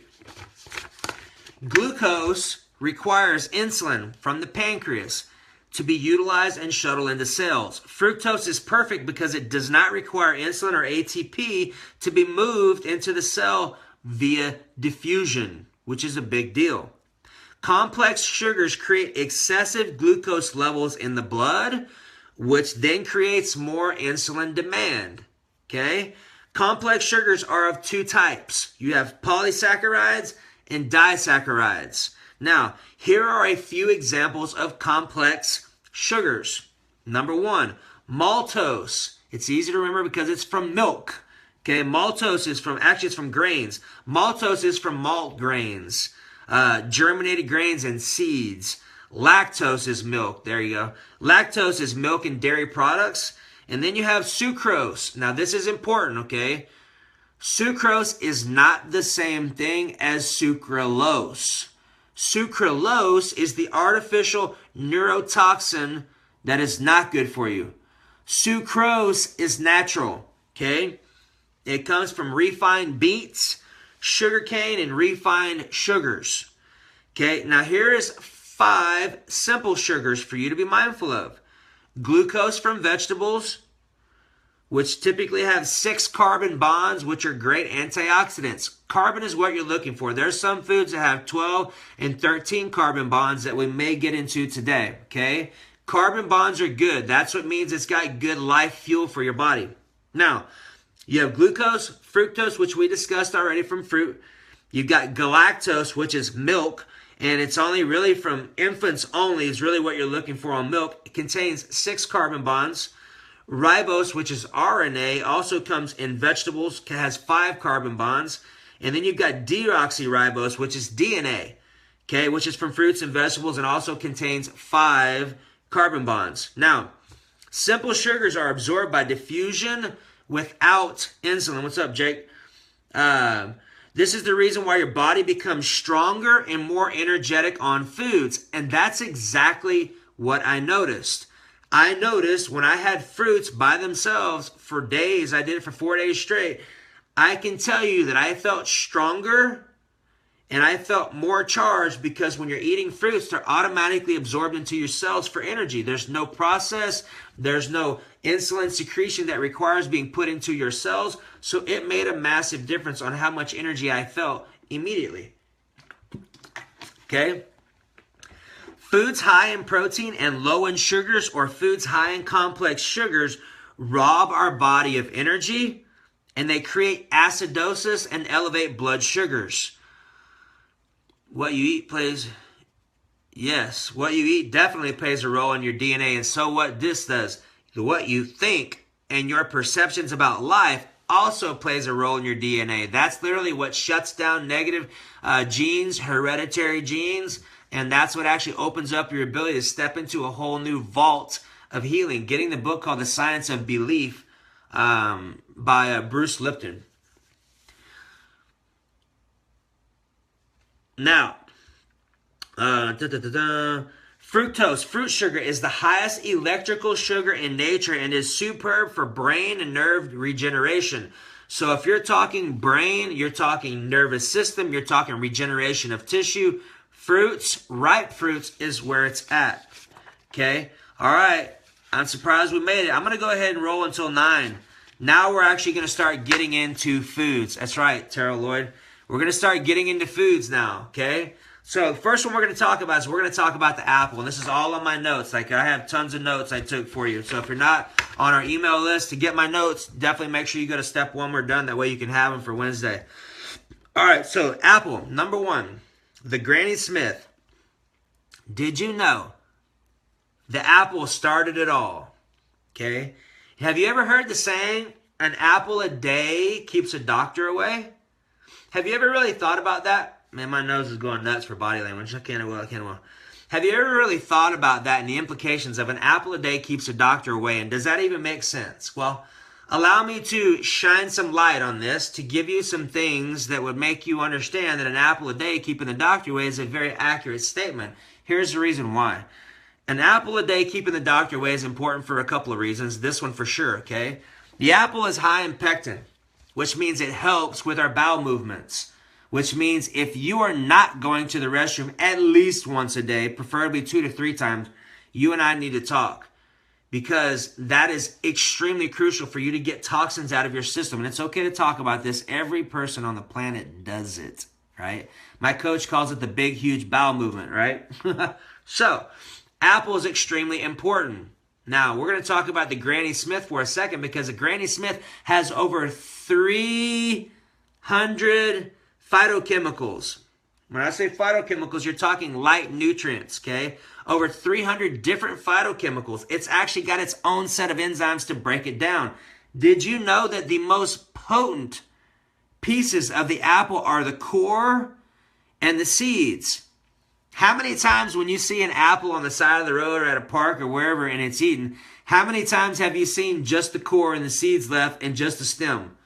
Glucose requires insulin from the pancreas to be utilized and shuttled into cells. Fructose is perfect because it does not require insulin or ATP to be moved into the cell via diffusion, which is a big deal. Complex sugars create excessive glucose levels in the blood, which then creates more insulin demand. Okay? Complex sugars are of 2 types. You have polysaccharides and disaccharides. Now, here are a few examples of complex sugars. Number 1, maltose. It's easy to remember because it's from milk. Okay, maltose is it's from grains. Maltose is from malt grains, germinated grains and seeds. Lactose is milk. There you go. Lactose is milk and dairy products. And then you have sucrose. Now this is important, okay? Sucrose is not the same thing as sucralose. Sucralose is the artificial neurotoxin that is not good for you. Sucrose is natural, okay? It comes from refined beets, sugarcane, and refined sugars. Okay, now here is 5 simple sugars for you to be mindful of. Glucose from vegetables, which typically have 6 carbon bonds, which are great antioxidants. Carbon is what you're looking for. There's some foods that have 12 and 13 carbon bonds that we may get into today, okay? Carbon bonds are good. That's what means it's got good life fuel for your body. Now, you have glucose, fructose, which we discussed already from fruit. You've got galactose, which is milk, and it's only really from infants only is really what you're looking for on milk. It contains 6 carbon bonds. Ribose, which is RNA, also comes in vegetables, has 5 carbon bonds. And then you've got deoxyribose, which is DNA, okay, which is from fruits and vegetables and also contains 5 carbon bonds. Now, simple sugars are absorbed by diffusion without insulin. What's up, Jake? This is the reason why your body becomes stronger and more energetic on foods. And that's exactly what I noticed. I noticed when I had fruits by themselves for days, I did it for 4 days straight, I can tell you that I felt stronger and I felt more charged because when you're eating fruits, they're automatically absorbed into your cells for energy. There's no process. There's no insulin secretion that requires being put into your cells. So it made a massive difference on how much energy I felt immediately. Okay? Foods high in protein and low in sugars or foods high in complex sugars rob our body of energy and they create acidosis and elevate blood sugars. What you eat plays, yes, what you eat definitely plays a role in your DNA, and so what this does, what you think and your perceptions about life also plays a role in your DNA. That's literally what shuts down negative genes, hereditary genes, and that's what actually opens up your ability to step into a whole new vault of healing. Getting the book called The Science of Belief by Bruce Lipton. Now, fructose, fruit sugar, is the highest electrical sugar in nature and is superb for brain and nerve regeneration. So if you're talking brain, you're talking nervous system, you're talking regeneration of tissue, fruits, ripe fruits is where it's at. Okay? All right. I'm surprised we made it. I'm going to go ahead and roll until 9. Now we're actually going to start getting into foods. That's right, Tara Lloyd. We're going to start getting into foods now, okay? So the first one we're going to talk about is we're going to talk about the apple. And this is all on my notes. Like, I have tons of notes I took for you. So if you're not on our email list to get my notes, definitely make sure you go to step 1. We're done. That way you can have them for Wednesday. All right, so apple, number 1, the Granny Smith. Did you know the apple started it all? Okay? Have you ever heard the saying, an apple a day keeps a doctor away? Have you ever really thought about that? Man, my nose is going nuts for body language. I can't well. Have you ever really thought about that and the implications of an apple a day keeps a doctor away? And does that even make sense? Well, allow me to shine some light on this to give you some things that would make you understand that an apple a day keeping the doctor away is a very accurate statement. Here's the reason why. An apple a day keeping the doctor away is important for a couple of reasons. This one for sure, okay? The apple is high in pectin, which means it helps with our bowel movements, which means if you are not going to the restroom at least once a day, preferably 2 to 3 times, you and I need to talk, because that is extremely crucial for you to get toxins out of your system. And it's okay to talk about this. Every person on the planet does it, right? My coach calls it the big, huge bowel movement, right? So, apple is extremely important. Now, we're going to talk about the Granny Smith for a second, because the Granny Smith has over 300 phytochemicals. When I say phytochemicals, you're talking light nutrients, okay? Over 300 different phytochemicals. It's actually got its own set of enzymes to break it down. Did you know that the most potent pieces of the apple are the core and the seeds? How many times when you see an apple on the side of the road or at a park or wherever and it's eaten, how many times have you seen just the core and the seeds left and just the stem?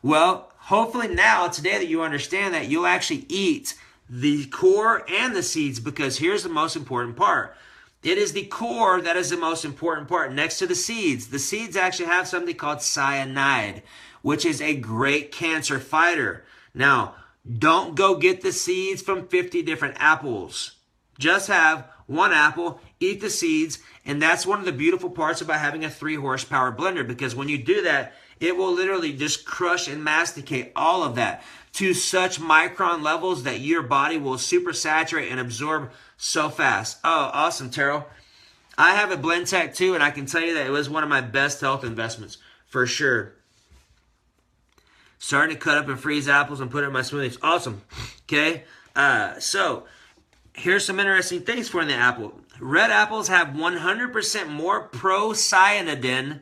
Well, hopefully now, today that you understand that, you'll actually eat the core and the seeds, because here's the most important part. It is the core that is the most important part next to the seeds. The seeds actually have something called cyanide, which is a great cancer fighter. Now, don't go get the seeds from 50 different apples. Just have one apple, eat the seeds, and that's one of the beautiful parts about having a 3-horsepower blender, because when you do that, it will literally just crush and masticate all of that to such micron levels that your body will super saturate and absorb so fast. Oh, awesome, Terrell. I have a blend tech too, and I can tell you that it was one of my best health investments for sure. Starting to cut up and freeze apples and put it in my smoothies. Awesome. Okay. So here's some interesting things for in the apple. Red apples have 100% more procyanidin,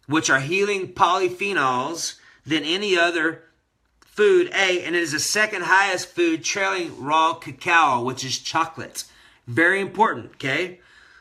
which are healing polyphenols, than any other food, and it is the second highest food, trailing raw cacao, which is chocolate. Very important, okay?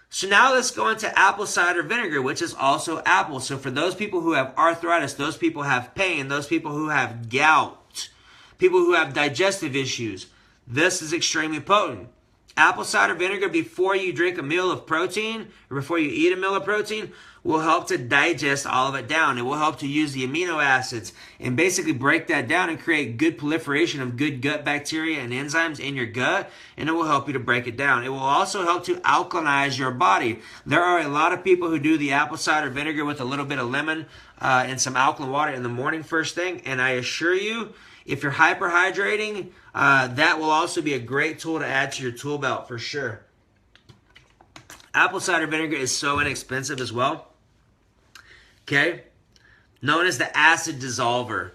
So now let's go into apple cider vinegar, which is also apple. So for those people who have arthritis, those people who have pain, those people who have gout, people who have digestive issues, this is extremely potent. Apple cider vinegar before you drink a meal of protein, or before you eat a meal of protein, will help to digest all of it down. It will help to use the amino acids and basically break that down and create good proliferation of good gut bacteria and enzymes in your gut, and it will help you to break it down. It will also help to alkalinize your body. There are a lot of people who do the apple cider vinegar with a little bit of lemon and some alkaline water in the morning first thing, and I assure you, if you're hyperhydrating, that will also be a great tool to add to your tool belt for sure. Apple cider vinegar is so inexpensive as well. Okay? Known as the acid dissolver.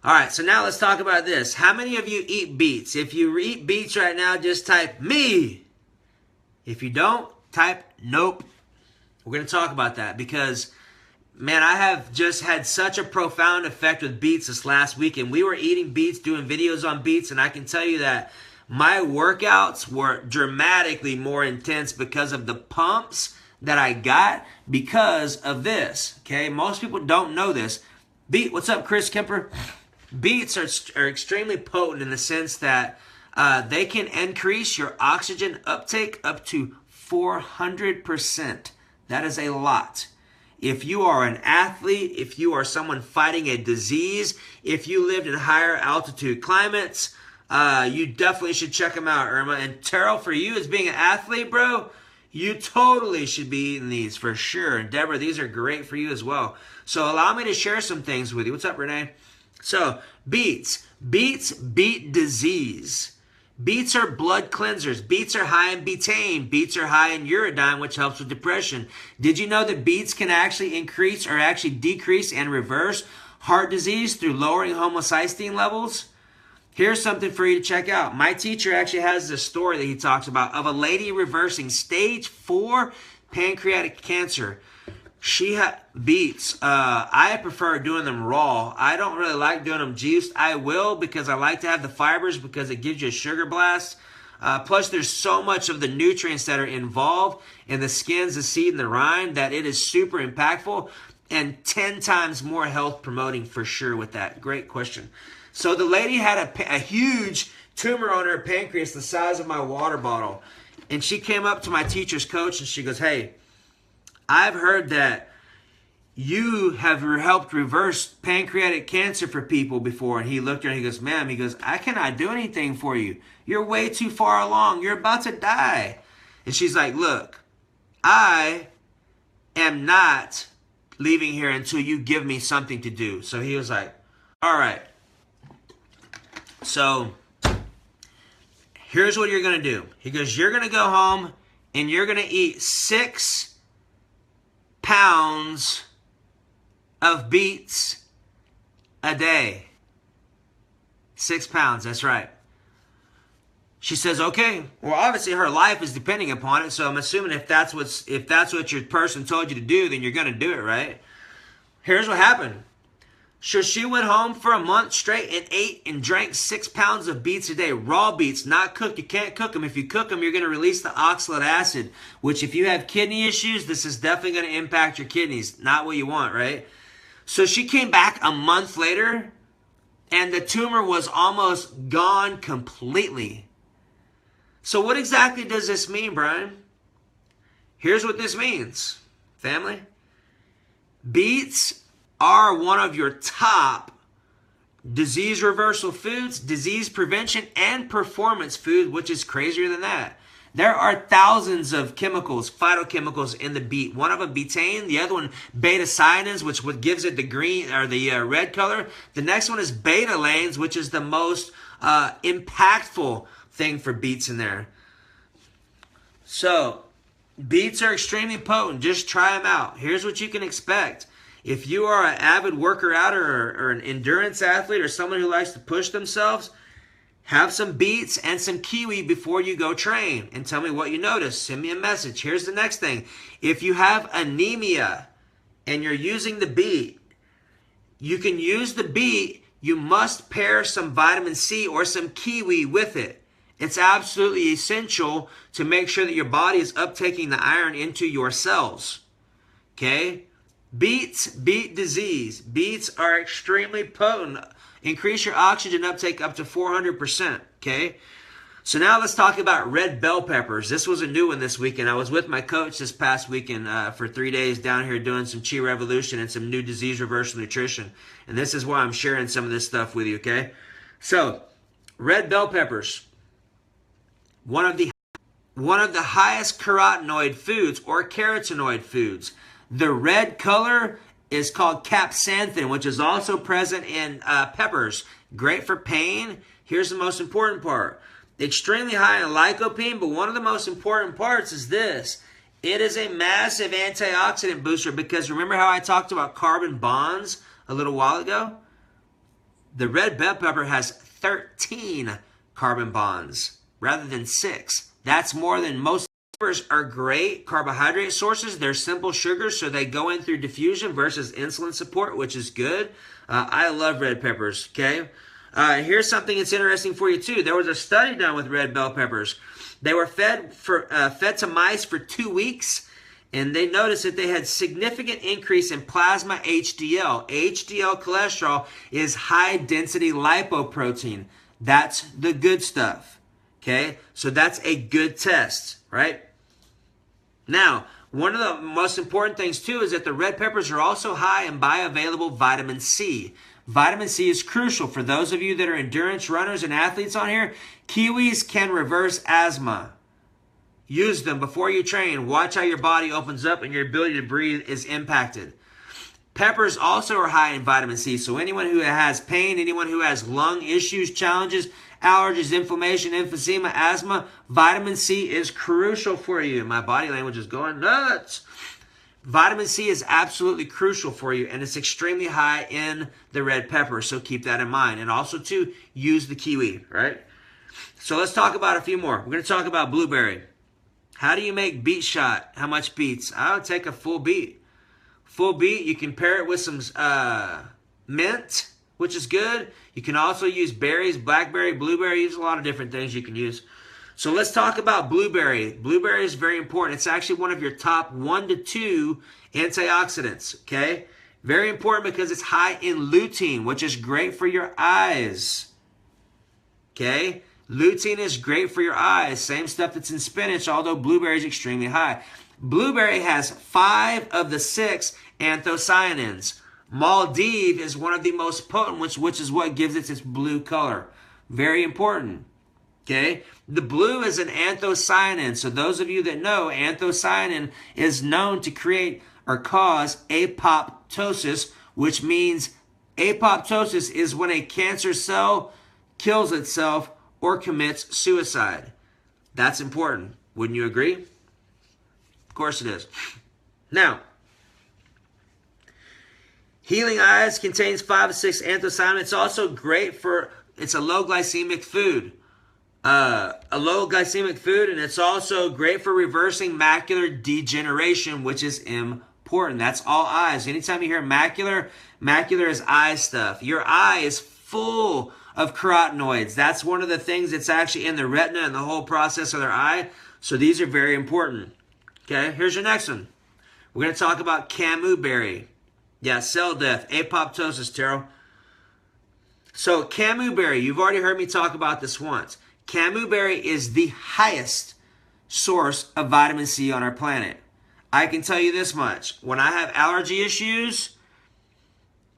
All right, so now let's talk about this. How many of you eat beets? If you eat beets right now, just type me. If you don't, type nope. We're going to talk about that because, man, I have just had such a profound effect with beets this last weekend. We were eating beets, doing videos on beets, and I can tell you that my workouts were dramatically more intense because of the pumps that I got because of this. Okay, most people don't know this. What's up, Chris Kemper? Beets are extremely potent in the sense that they can increase your oxygen uptake up to 400%. That is a lot. If you are an athlete, if you are someone fighting a disease, if you lived in higher altitude climates, you definitely should check them out, Irma. And Terrell, for you as being an athlete, bro, you totally should be eating these for sure. And Deborah, these are great for you as well. So allow me to share some things with you. What's up, Renee? So beets beat disease. Beets are blood cleansers. Beets are high in betaine. Beets are high in uridine, which helps with depression. Did you know that beets can actually increase or actually decrease and reverse heart disease through lowering homocysteine levels? Here's something for you to check out. My teacher actually has this story that he talks about of a lady reversing stage 4 pancreatic cancer. She had beets. I prefer doing them raw. I don't really like doing them juiced. I will because I like to have the fibers because it gives you a sugar blast. Plus, there's so much of the nutrients that are involved in the skins, the seed, and the rind that it is super impactful and 10 times more health promoting for sure with that. Great question. So the lady had a huge tumor on her pancreas the size of my water bottle. And she came up to my teacher's coach and she goes, "Hey, I've heard that you have helped reverse pancreatic cancer for people before." And he looked at her and he goes, "Ma'am," he goes, "I cannot do anything for you. You're way too far along. You're about to die." And she's like, "Look, I am not leaving here until you give me something to do." So he was like, "All right. So here's what you're going to do." He goes, "You're going to go home and you're going to eat 6 pounds of beets a day." 6 pounds, that's right. She says, "Okay." Well, obviously her life is depending upon it, so I'm assuming if that's what your person told you to do, then you're going to do it, right? Here's what happened. So she went home for a month straight and ate and drank 6 pounds of beets a day. Raw beets, not cooked. You can't cook them. If you cook them, you're going to release the oxalic acid, which if you have kidney issues, this is definitely going to impact your kidneys. Not what you want, right? So she came back a month later, and the tumor was almost gone completely. So what exactly does this mean, Brian? Here's what this means, family. Beets are one of your top disease reversal foods, disease prevention, and performance food, which is crazier than that. There are thousands of chemicals, phytochemicals in the beet. One of them betaine, the other one beta-cyanins, which what gives it the green or the red color. The next one is beta-lanes, which is the most impactful thing for beets in there. So beets are extremely potent. Just try them out. Here's what you can expect. If you are an avid worker out or an endurance athlete or someone who likes to push themselves, have some beets and some kiwi before you go train and tell me what you notice. Send me a message. Here's the next thing. If you have anemia and you're using the beet, you can use the beet. You must pair some vitamin C or some kiwi with it. It's absolutely essential to make sure that your body is uptaking the iron into your cells. Okay? Beets beat disease. Beets are extremely potent. Increase your oxygen uptake up to 400%. Okay? So now let's talk about red bell peppers. This was a new one this weekend. I was with my coach this past weekend for 3 days down here doing some Chi Revolution and some new disease reversal nutrition. And this is why I'm sharing some of this stuff with you, okay? So, red bell peppers. One of the highest carotenoid foods or carotenoid foods. The red color is called capsanthin, which is also present in peppers. Great for pain. Here's the most important part. Extremely high in lycopene, but one of the most important parts is this. It is a massive antioxidant booster because remember how I talked about carbon bonds a little while ago? The red bell pepper has 13 carbon bonds rather than 6. That's more than most. Peppers are great carbohydrate sources. They're simple sugars, so they go in through diffusion versus insulin support, which is good. I love red peppers, okay? Here's something that's interesting for you, too. There was a study done with red bell peppers. They were fed to mice for 2 weeks, and they noticed that they had significant increase in plasma HDL. HDL cholesterol is high-density lipoprotein. That's the good stuff, okay? So that's a good test, right? Now, one of the most important things, too, is that the red peppers are also high in bioavailable vitamin C. Vitamin C is crucial for those of you that are endurance runners and athletes on here. Kiwis can reverse asthma. Use them before you train. Watch how your body opens up and your ability to breathe is impacted. Peppers also are high in vitamin C. So anyone who has pain, anyone who has lung issues, challenges, allergies, inflammation, emphysema, asthma, vitamin C is crucial for you. My body language is going nuts. Vitamin C is absolutely crucial for you, and it's extremely high in the red pepper, so keep that in mind. And also, too, use the kiwi, right? So let's talk about a few more. We're going to talk about blueberry. How do you make beet shot? How much beets? I would take a full beet. Full beet, you can pair it with some mint, which is good. You can also use berries, blackberry, blueberry. Use a lot of different things you can use. So let's talk about blueberry. Blueberry is very important. It's actually one of your top 1 to 2 antioxidants, okay? Very important because it's high in lutein, which is great for your eyes, okay? Lutein is great for your eyes. Same stuff that's in spinach, although blueberry is extremely high. Blueberry has 5 of the 6 anthocyanins. Maldive is one of the most potent, which is what gives it its blue color. Very important. Okay? The blue is an anthocyanin. So those of you that know, anthocyanin is known to create or cause apoptosis, which means apoptosis is when a cancer cell kills itself or commits suicide. That's important. Wouldn't you agree? Of course it is. Now, Healing Eyes contains 5 to 6 anthocyanins. It's also great for, it's a low glycemic food. And it's also great for reversing macular degeneration, which is important. important. That's all eyes. Anytime you hear macular, macular is eye stuff. Your eye is full of carotenoids. That's one of the things that's actually in the retina and the whole process of their eye. So these are very important. Okay, here's your next one. We're going to talk about camu berry. Yeah, cell death, apoptosis, Terrell. So camu berry, you've already heard me talk about this once. Camu berry is the highest source of vitamin C on our planet. I can tell you this much. When I have allergy issues,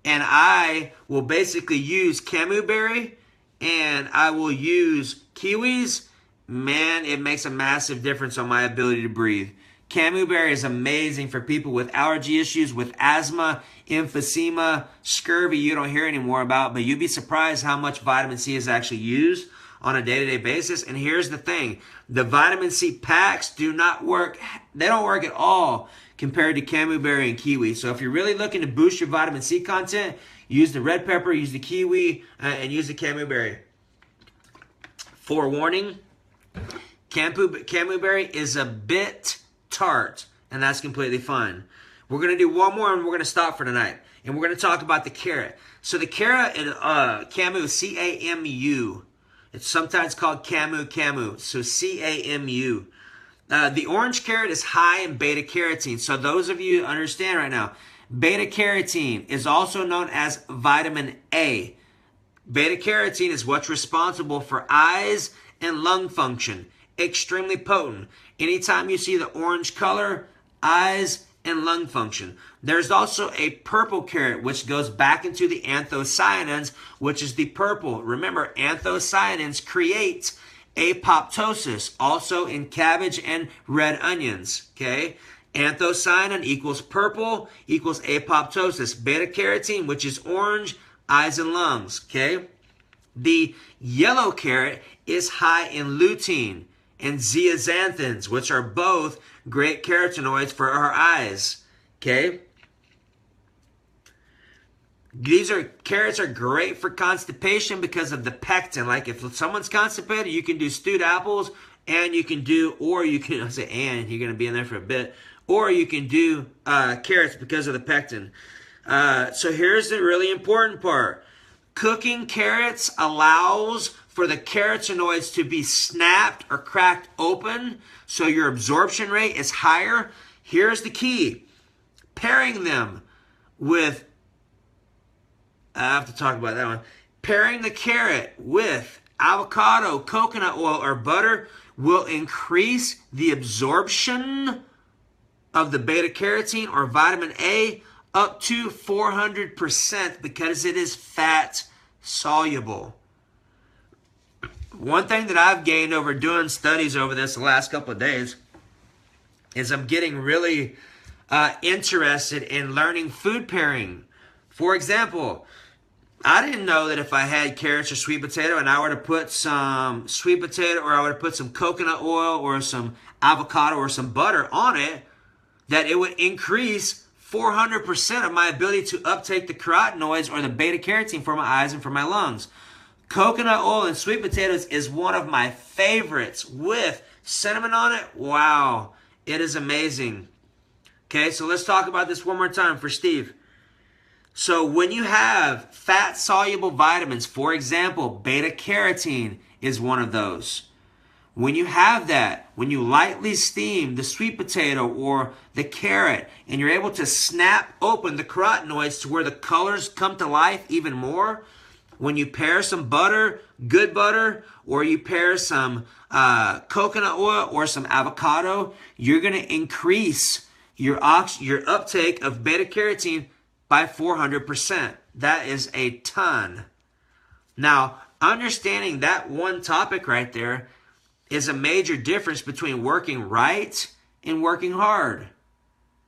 and I will basically use camu berry and I will use kiwis, man, it makes a massive difference on my ability to breathe. Camu berry is amazing for people with allergy issues, with asthma, emphysema, scurvy you don't hear anymore about, but you'd be surprised how much vitamin C is actually used on a day-to-day basis. And here's the thing. The vitamin C packs do not work. They don't work at all compared to camu berry and kiwi. So if you're really looking to boost your vitamin C content, use the red pepper, use the kiwi, and use the camu berry. Forewarning, camu berry is a bit tart, and that's completely fine. We're going to do one more, and we're going to stop for tonight. And we're going to talk about the carrot. So the carrot, camu, C-A-M-U. It's sometimes called camu. So C-A-M-U. The orange carrot is high in beta-carotene. So those of you understand right now, beta-carotene is also known as vitamin A. Beta-carotene is what's responsible for eyes and lung function. Extremely potent. Anytime you see the orange color, eyes and lung function. There's also a purple carrot, which goes back into the anthocyanins, which is the purple. Remember, anthocyanins create apoptosis, also in cabbage and red onions, okay? Anthocyanin equals purple equals apoptosis. Beta-carotene, which is orange, eyes and lungs, okay? The yellow carrot is high in lutein and zeaxanthins, which are both great carotenoids for our eyes, okay? Carrots are great for constipation because of the pectin. Like if someone's constipated, you can do stewed apples, and you can do, or you can, I say and, you're going to be in there for a bit, or you can do carrots because of the pectin. So here's the really important part. Cooking carrots allows for the carotenoids to be snapped or cracked open, so your absorption rate is higher. Here's the key. Pairing them with, I have to talk about that one. Pairing the carrot with avocado, coconut oil, or butter will increase the absorption of the beta-carotene or vitamin A up to 400% because it is fat soluble. One thing that I've gained over doing studies over this the last couple of days is I'm getting really interested in learning food pairing. For example, I didn't know that if I had carrots or sweet potato and I were to put some sweet potato or I were to put some coconut oil or some avocado or some butter on it, that it would increase 400% of my ability to uptake the carotenoids or the beta-carotene for my eyes and for my lungs. Coconut oil and sweet potatoes is one of my favorites with cinnamon on it. Wow, it is amazing. Okay, so let's talk about this one more time for Steve. So when you have fat-soluble vitamins, for example, beta-carotene is one of those. When you have that, when you lightly steam the sweet potato or the carrot, and you're able to snap open the carotenoids to where the colors come to life even more, when you pair some butter, good butter, or you pair some coconut oil or some avocado, you're going to increase your uptake of beta-carotene by 400%. That is a ton. Now, understanding that one topic right there is a major difference between working right and working hard.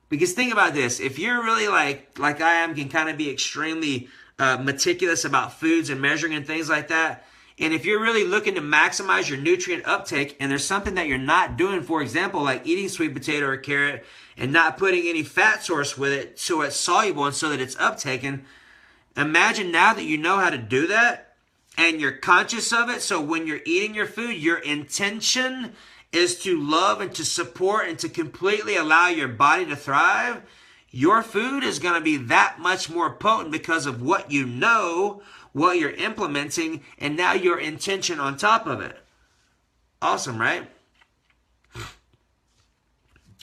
Because think about this. If you're really like I am, can kind of be extremely meticulous about foods and measuring and things like that, and if you're really looking to maximize your nutrient uptake and there's something that you're not doing, for example, like eating sweet potato or carrot and not putting any fat source with it so it's soluble and so that it's uptaken, imagine now that you know how to do that and you're conscious of it. So when you're eating your food, your intention is to love and to support and to completely allow your body to thrive. your food is going to be that much more potent because of what you know, what you're implementing, and now your intention on top of it. Awesome, right?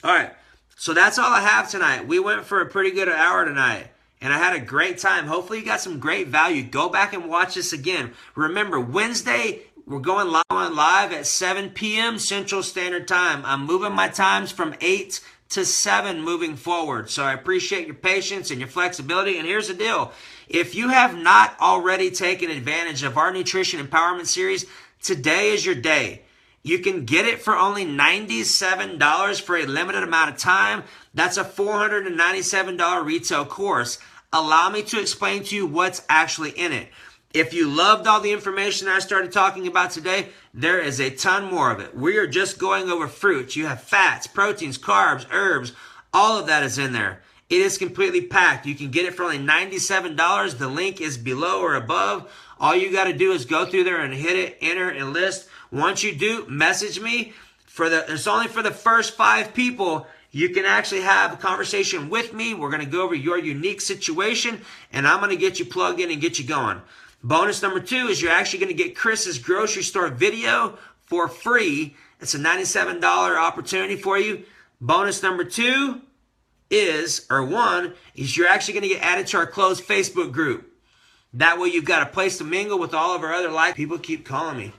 All right, so that's all I have tonight. We went for a pretty good hour tonight, and I had a great time. Hopefully you got some great value. Go back and watch this again. Remember, Wednesday, we're going live at 7 p.m. Central Standard Time. I'm moving my times from 8 to 7 moving forward. So I appreciate your patience and your flexibility. And here's the deal. If you have not already taken advantage of our Nutrition Empowerment Series, today is your day. You can get it for only $97 for a limited amount of time. That's a $497 retail course. Allow me to explain to you what's actually in it. If you loved all the information I started talking about today, there is a ton more of it. We are just going over fruits. You have fats, proteins, carbs, herbs. All of that is in there. It is completely packed. You can get it for only $97. The link is below or above. All you got to do is go through there and hit it, enter, and list. Once you do, message me. It's only for the first 5 people. You can actually have a conversation with me. We're going to go over your unique situation, and I'm going to get you plugged in and get you going. Bonus number 2 is you're actually going to get Chris's grocery store video for free. It's a $97 opportunity for you. Bonus number 1 is you're actually going to get added to our closed Facebook group. That way you've got a place to mingle with all of our other people keep calling me.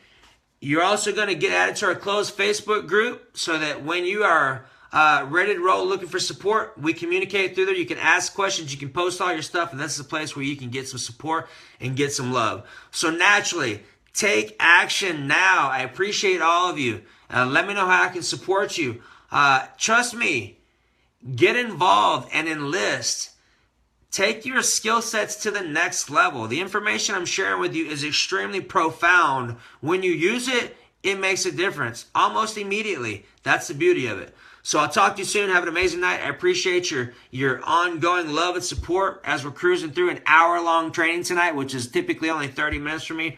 You're also going to get added to our closed Facebook group so that when you are ready to roll looking for support, we communicate through there. You can ask questions, you can post all your stuff, and this is a place where you can get some support and get some love. So naturally, take action now. I appreciate all of you. Let me know how I can support you. Trust me, get involved and enlist. Take your skill sets to the next level. The information I'm sharing with you is extremely profound. When you use it, it makes a difference almost immediately. That's the beauty of it. So I'll talk to you soon. Have an amazing night. I appreciate your ongoing love and support as we're cruising through an hour-long training tonight, which is typically only 30 minutes for me.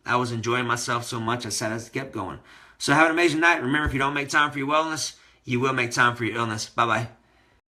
I was enjoying myself so much, I said I kept going. So have an amazing night. Remember, if you don't make time for your wellness, you will make time for your illness. Bye-bye.